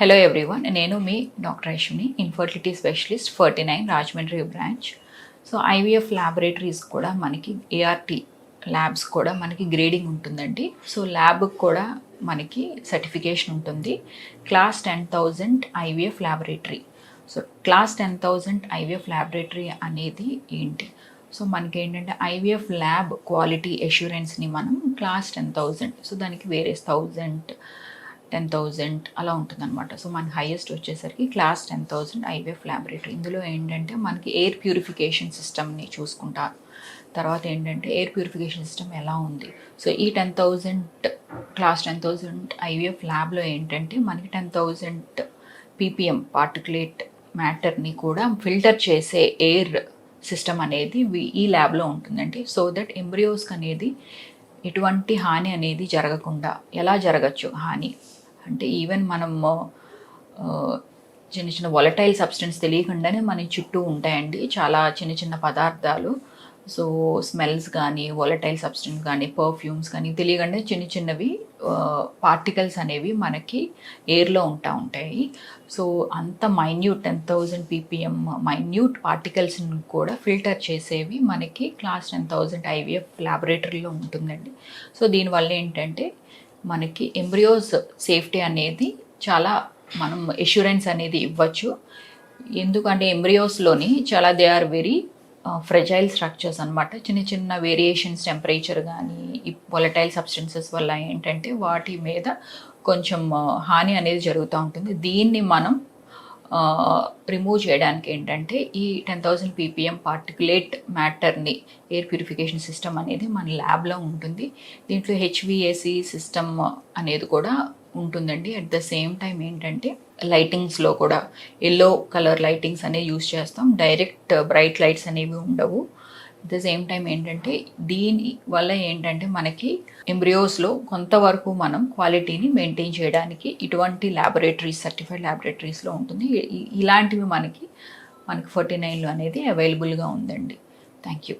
Hello everyone, నేను మీ doctor Ashwini, infertility specialist 49 Rajahmundry branch. So IVF laboratories కూడా మనకి ఏఆర్టీ ల్యాబ్స్ కూడా మనకి గ్రేడింగ్ ఉంటుందండి. సో ల్యాబ్కి కూడా మనకి సర్టిఫికేషన్ ఉంటుంది. Class 10,000 IVF laboratory. So class 10,000 IVF laboratory అనేది ఏంటి? సో మనకి ఏంటంటే ఐవీఎఫ్ ల్యాబ్ క్వాలిటీ అష్యూరెన్స్ని మనం క్లాస్ 10,000, సో దానికి వేరే 1,000 10,000 అలా ఉంటుందన్నమాట. సో మనకి హైయెస్ట్ వచ్చేసరికి క్లాస్ 10,000 ఐవీఎఫ్ ల్యాబొరేటరీ. ఇందులో ఏంటంటే మనకి ఎయిర్ ప్యూరిఫికేషన్ సిస్టమ్ని చూసుకుంటారు. తర్వాత ఏంటంటే ఎయిర్ ప్యూరిఫికేషన్ సిస్టమ్ ఎలా ఉంది. సో ఈ 10,000 క్లాస్ 10,000 ఐవీఎఫ్ ల్యాబ్లో ఏంటంటే మనకి 10,000 పీపీఎం పార్టికులేట్ మ్యాటర్ని కూడా ఫిల్టర్ చేసే ఎయిర్ సిస్టమ్ అనేది ఈ ల్యాబ్లో ఉంటుందండి. సో దట్ ఎంబ్రియోస్కి అనేది ఎటువంటి హాని అనేది జరగకుండా, ఎలా జరగచ్చు హాని అంటే ఈవెన్ మనం చిన్న చిన్న వాలటైల్ సబ్స్టెన్స్ తెలియకుండానే మన చుట్టూ ఉంటాయండి చాలా చిన్న చిన్న పదార్థాలు. సో స్మెల్స్ కానీ, వాలటైల్ సబ్స్టెన్స్ కానీ, పర్ఫ్యూమ్స్ కానీ తెలియకుండా చిన్న చిన్నవి పార్టికల్స్ అనేవి మనకి ఎయిర్లో ఉంటాయి. సో అంత మైన్యూట్ 10,000 పీపీఎం మైన్యూట్ పార్టికల్స్ని కూడా ఫిల్టర్ చేసేవి మనకి క్లాస్ 10,000 ఐవీఎఫ్ ల్యాబొరేటరీలో ఉంటుందండి. సో దీనివల్ల ఏంటంటే మనకి ఎంబ్రియోస్ సేఫ్టీ అనేది చాలా మనం ఎష్యూరెన్స్ అనేది ఇవ్వచ్చు. ఎందుకంటే ఎంబ్రియోస్లోని చాలా they are very fragile structures అనమాట. చిన్న చిన్న వేరియేషన్స్ టెంపరేచర్ కానీ ఈ వాలటైల్ సబ్స్టెన్సెస్ వల్ల ఏంటంటే వాటి మీద కొంచెం హాని అనేది జరుగుతూ ఉంటుంది. దీన్ని మనం రిమూవ్ చేయడానికి ఏంటంటే ఈ 10,000 పీపీఎం పార్టికులేట్ మ్యాటర్ని ఎయిర్ ప్యూరిఫికేషన్ సిస్టమ్ అనేది మన ల్యాబ్లో ఉంటుంది. దీంట్లో హెచ్విఏసి సిస్టమ్ అనేది కూడా ఉంటుందండి. అట్ ద సేమ్ టైం ఏంటంటే లైటింగ్స్లో కూడా ఎల్లో కలర్ లైటింగ్స్ అనేవి యూజ్ చేస్తాం. డైరెక్ట్ బ్రైట్ లైట్స్ అనేవి ఉండవు. అట్ ద సేమ్ టైం ఏంటంటే దీని వల్ల ఏంటంటే మనకి ఎంబ్రియోస్లో కొంతవరకు మనం క్వాలిటీని మెయింటైన్ చేయడానికి ఇటువంటి ల్యాబొరేటరీస్, సర్టిఫైడ్ ల్యాబొరేటరీస్లో ఉంటుంది. ఇలాంటివి మనకి 49లో అనేది అవైలబుల్గా ఉందండి. Thank you.